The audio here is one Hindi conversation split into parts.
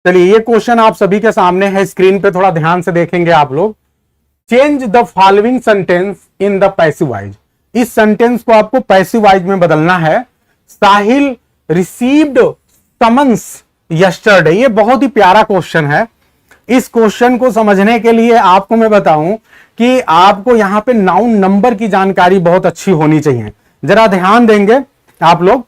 चलिए ये क्वेश्चन आप सभी के सामने है स्क्रीन पे, थोड़ा ध्यान से देखेंगे आप लोग। Change the following sentence in the passive voice. इस सेंटेंस को आपको पैसिव वॉइस में बदलना है। साहिल रिसीव्ड समन्स यस्टरडे। ये बहुत ही प्यारा क्वेश्चन है। इस क्वेश्चन को समझने के लिए आपको मैं बताऊं कि आपको यहां पे नाउन नंबर की जानकारी बहुत अच्छी होनी चाहिए। जरा ध्यान देंगे आप लोग।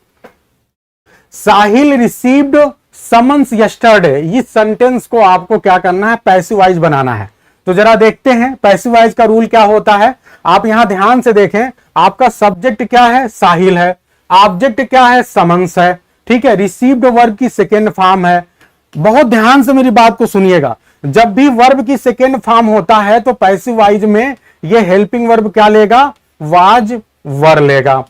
साहिल रिसीव्ड समन्स यस्टरडे, इस सेंटेंस को आपको क्या करना है, पैसिव वॉइस बनाना है। तो जरा देखते हैं पैसिव वॉइस का रूल क्या होता है। आप यहां ध्यान से देखें, आपका सब्जेक्ट क्या है, साहिल है। ऑब्जेक्ट क्या है, समन्स है। ठीक है, रिसीव्ड वर्ब की सेकेंड फॉर्म है। बहुत ध्यान से मेरी बात को सुनिएगा। जब भी वर्ब की सेकेंड फॉर्म होता है तो पैसिव वॉइस में ये हेल्पिंग वर्ब क्या लेगा, वाज वर लेगा।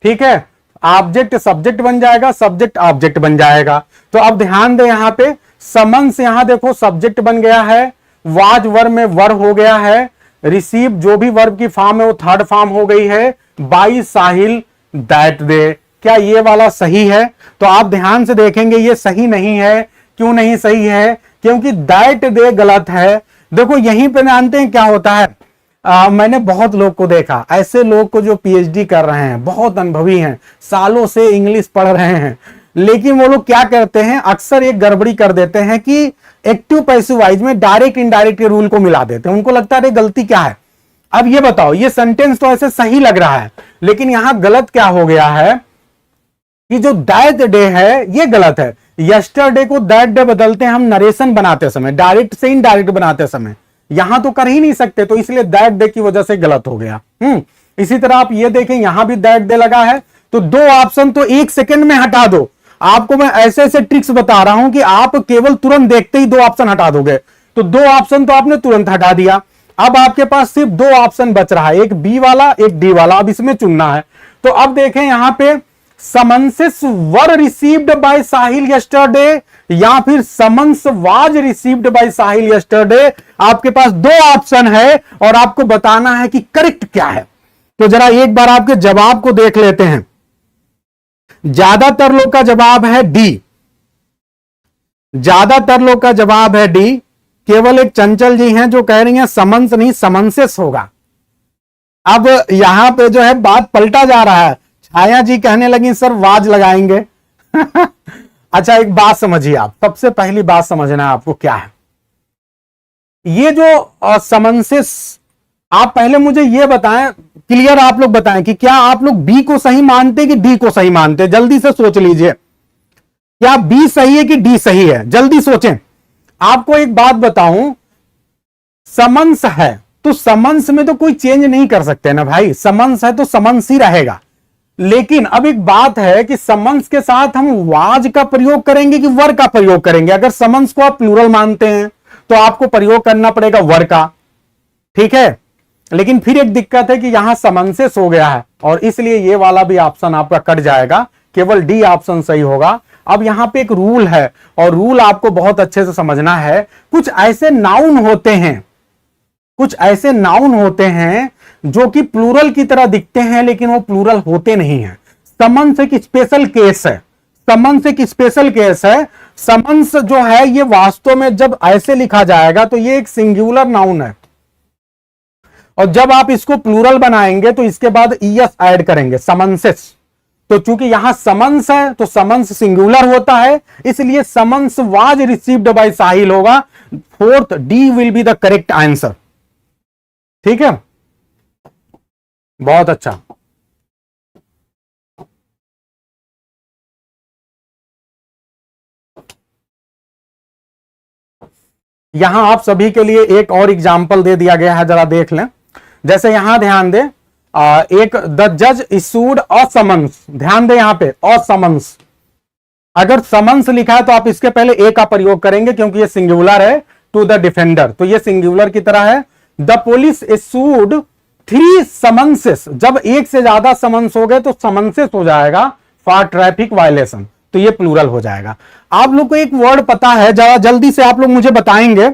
ठीक है, ऑब्जेक्ट सब्जेक्ट बन जाएगा, सब्जेक्ट ऑब्जेक्ट बन जाएगा। तो अब ध्यान दे, यहां पे समन्स, यहां देखो सब्जेक्ट बन गया है, वाज वर्ब में वर हो गया है, रिसीव जो भी वर्ब की फॉर्म है वो थर्ड फॉर्म हो गई है, बाई साहिल दैट डे। क्या ये वाला सही है? तो आप ध्यान से देखेंगे ये सही नहीं है। क्यों नहीं सही है? क्योंकि दैट डे गलत है। देखो यहीं पे जानते हैं क्या होता है, मैंने बहुत लोग को देखा, ऐसे लोग को जो पीएचडी कर रहे हैं, बहुत अनुभवी हैं, सालों से इंग्लिश पढ़ रहे हैं, लेकिन वो लोग क्या करते हैं, अक्सर एक गड़बड़ी कर देते हैं कि एक्टिव पैसिव वॉइस में डायरेक्ट इनडायरेक्ट के रूल को मिला देते हैं। उनको लगता है गलती क्या है। अब ये बताओ, ये सेंटेंस तो ऐसे सही लग रहा है, लेकिन यहां गलत क्या हो गया है कि जो दैट डे है ये गलत है। यस्टरडे को दैट डे बदलते हैं हम नरेशन बनाते समय, डायरेक्ट से इनडायरेक्ट बनाते समय, यहां तो कर ही नहीं सकते, तो इसलिए दैट डे की वजह से गलत हो गया। इसी तरह आप ये देखें, यहां भी दैट डे लगा है, तो दो ऑप्शन तो एक सेकंड में हटा दो। आपको मैं ऐसे ऐसे ट्रिक्स बता रहा हूं कि आप केवल तुरंत देखते ही दो ऑप्शन हटा दोगे। तो दो ऑप्शन तो आपने तुरंत हटा दिया। अब आपके पास सिर्फ दो ऑप्शन बच रहा है, एक बी वाला एक डी वाला। अब इसमें चुनना है। तो अब देखें यहां पे summonses were received by Sahil yesterday या फिर summons was received by Sahil yesterday. आपके पास दो ऑप्शन है और आपको बताना है कि करेक्ट क्या है। तो जरा एक बार आपके जवाब को देख लेते हैं। ज्यादातर लोग का जवाब है डी, ज्यादातर लोग का जवाब है डी। केवल एक चंचल जी हैं जो कह रही हैं समन्स नहीं समन्सेस होगा। अब यहां पे जो है बात पलटा जा रहा है। छाया जी कहने लगी सर वाज लगाएंगे। अच्छा एक बात समझिए, आप सबसे पहली बात समझना है आपको क्या है ये जो समन्सेस। आप पहले मुझे ये बताएं, क्लियर आप लोग बताएं कि क्या आप लोग बी को सही मानते कि डी को सही मानते। जल्दी से सोच लीजिए, क्या बी सही है कि डी सही है, जल्दी सोचें। आपको एक बात बताऊं, समन्स है तो समन्स में तो कोई चेंज नहीं कर सकते ना भाई, समन्स है तो समन्स ही रहेगा। लेकिन अब एक बात है कि समन्स के साथ हम वाज का प्रयोग करेंगे कि वर का प्रयोग करेंगे। अगर समन्स को आप प्लूरल मानते हैं तो आपको प्रयोग करना पड़ेगा वर का, ठीक है। लेकिन फिर एक दिक्कत है कि यहां समन्सेस हो गया है और इसलिए ये वाला भी ऑप्शन आपका कट जाएगा, केवल डी ऑप्शन सही होगा। अब यहां पे एक रूल है और रूल आपको बहुत अच्छे से समझना है। कुछ ऐसे नाउन होते हैं, कुछ ऐसे नाउन होते हैं जो कि प्लूरल की तरह दिखते हैं लेकिन वो प्लूरल होते नहीं हैं। समन्स एक स्पेशल केस है, समन्स एक स्पेशल केस है। समन्स जो है ये वास्तव में जब ऐसे लिखा जाएगा तो ये एक सिंगुलर नाउन है और जब आप इसको प्लूरल बनाएंगे तो इसके बाद ईएस ऐड करेंगे, समन्सेस। तो चूंकि यहां समन्स है तो समन्स सिंगुलर होता है, इसलिए समन्स वाज रिसीव्ड बाय साहिल होगा। Fourth D will be the correct answer, ठीक है। बहुत अच्छा। यहां आप सभी के लिए एक और एग्जाम्पल दे दिया गया है, जरा देख लें। जैसे यहां ध्यान दें, एक द जज इशूड अ समन्स, ध्यान दें यहां पे अ समन्स। अगर समन्स लिखा है तो आप इसके पहले ए का प्रयोग करेंगे क्योंकि ये सिंगुलर है, टू द डिफेंडर, तो ये सिंगुलर की तरह है। द पुलिस इशूड 3 समन्सेस, जब एक से ज्यादा समन्स हो गए तो समन्सेस हो जाएगा फॉर ट्रैफिक वायलेशन, तो ये प्लूरल हो जाएगा। आप लोग को एक वर्ड पता है, जरा जल्दी से आप लोग मुझे बताएंगे,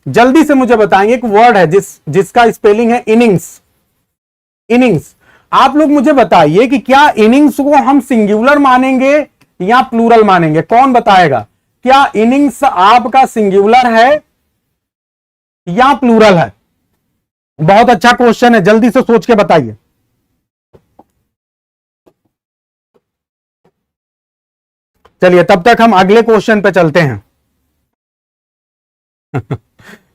जल्दी से मुझे बताएंगे। एक वर्ड है जिसका स्पेलिंग है इनिंग्स, इनिंग्स। आप लोग मुझे बताइए कि क्या इनिंग्स को हम सिंगुलर मानेंगे या प्लूरल मानेंगे, कौन बताएगा। क्या इनिंग्स आपका सिंगुलर है या प्लूरल है? बहुत अच्छा क्वेश्चन है, जल्दी से सोच के बताइए। चलिए तब तक हम अगले क्वेश्चन पे चलते हैं।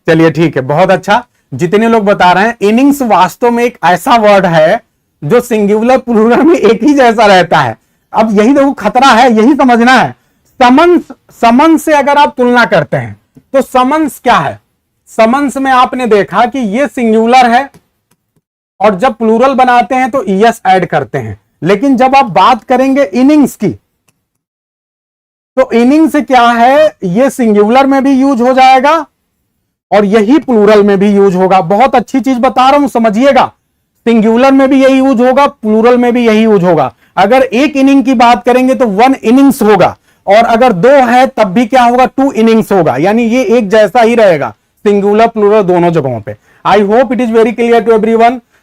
चलिए ठीक है, बहुत अच्छा। जितने लोग बता रहे हैं, इनिंग्स वास्तव में एक ऐसा वर्ड है जो सिंगुलर प्लूरल में एक ही जैसा रहता है। अब यही देखो खतरा है, यही समझना है। समन्स से अगर आप तुलना करते हैं तो समन्स क्या है? समन्स में आपने देखा कि ये सिंगुलर है और जब प्लूरल बनाते हैं तो ईएस ऐड करते हैं। लेकिन जब आप बात करेंगे इनिंग्स की, तो इनिंग्स क्या है, ये सिंगुलर में भी यूज हो जाएगा और यही प्लूरल में भी यूज होगा। बहुत अच्छी चीज बता रहा हूं, समझिएगा। सिंगुलर में भी यही यूज होगा, प्लूरल में भी यही यूज होगा। अगर एक इनिंग की बात करेंगे तो 1 इनिंग्स होगा, और अगर 2 है तब भी क्या होगा, 2 इनिंग्स होगा। यानी ये एक जैसा ही रहेगा, सिंगुलर प्लूरल दोनों जगहों पे। I hope it is very clear to everyone.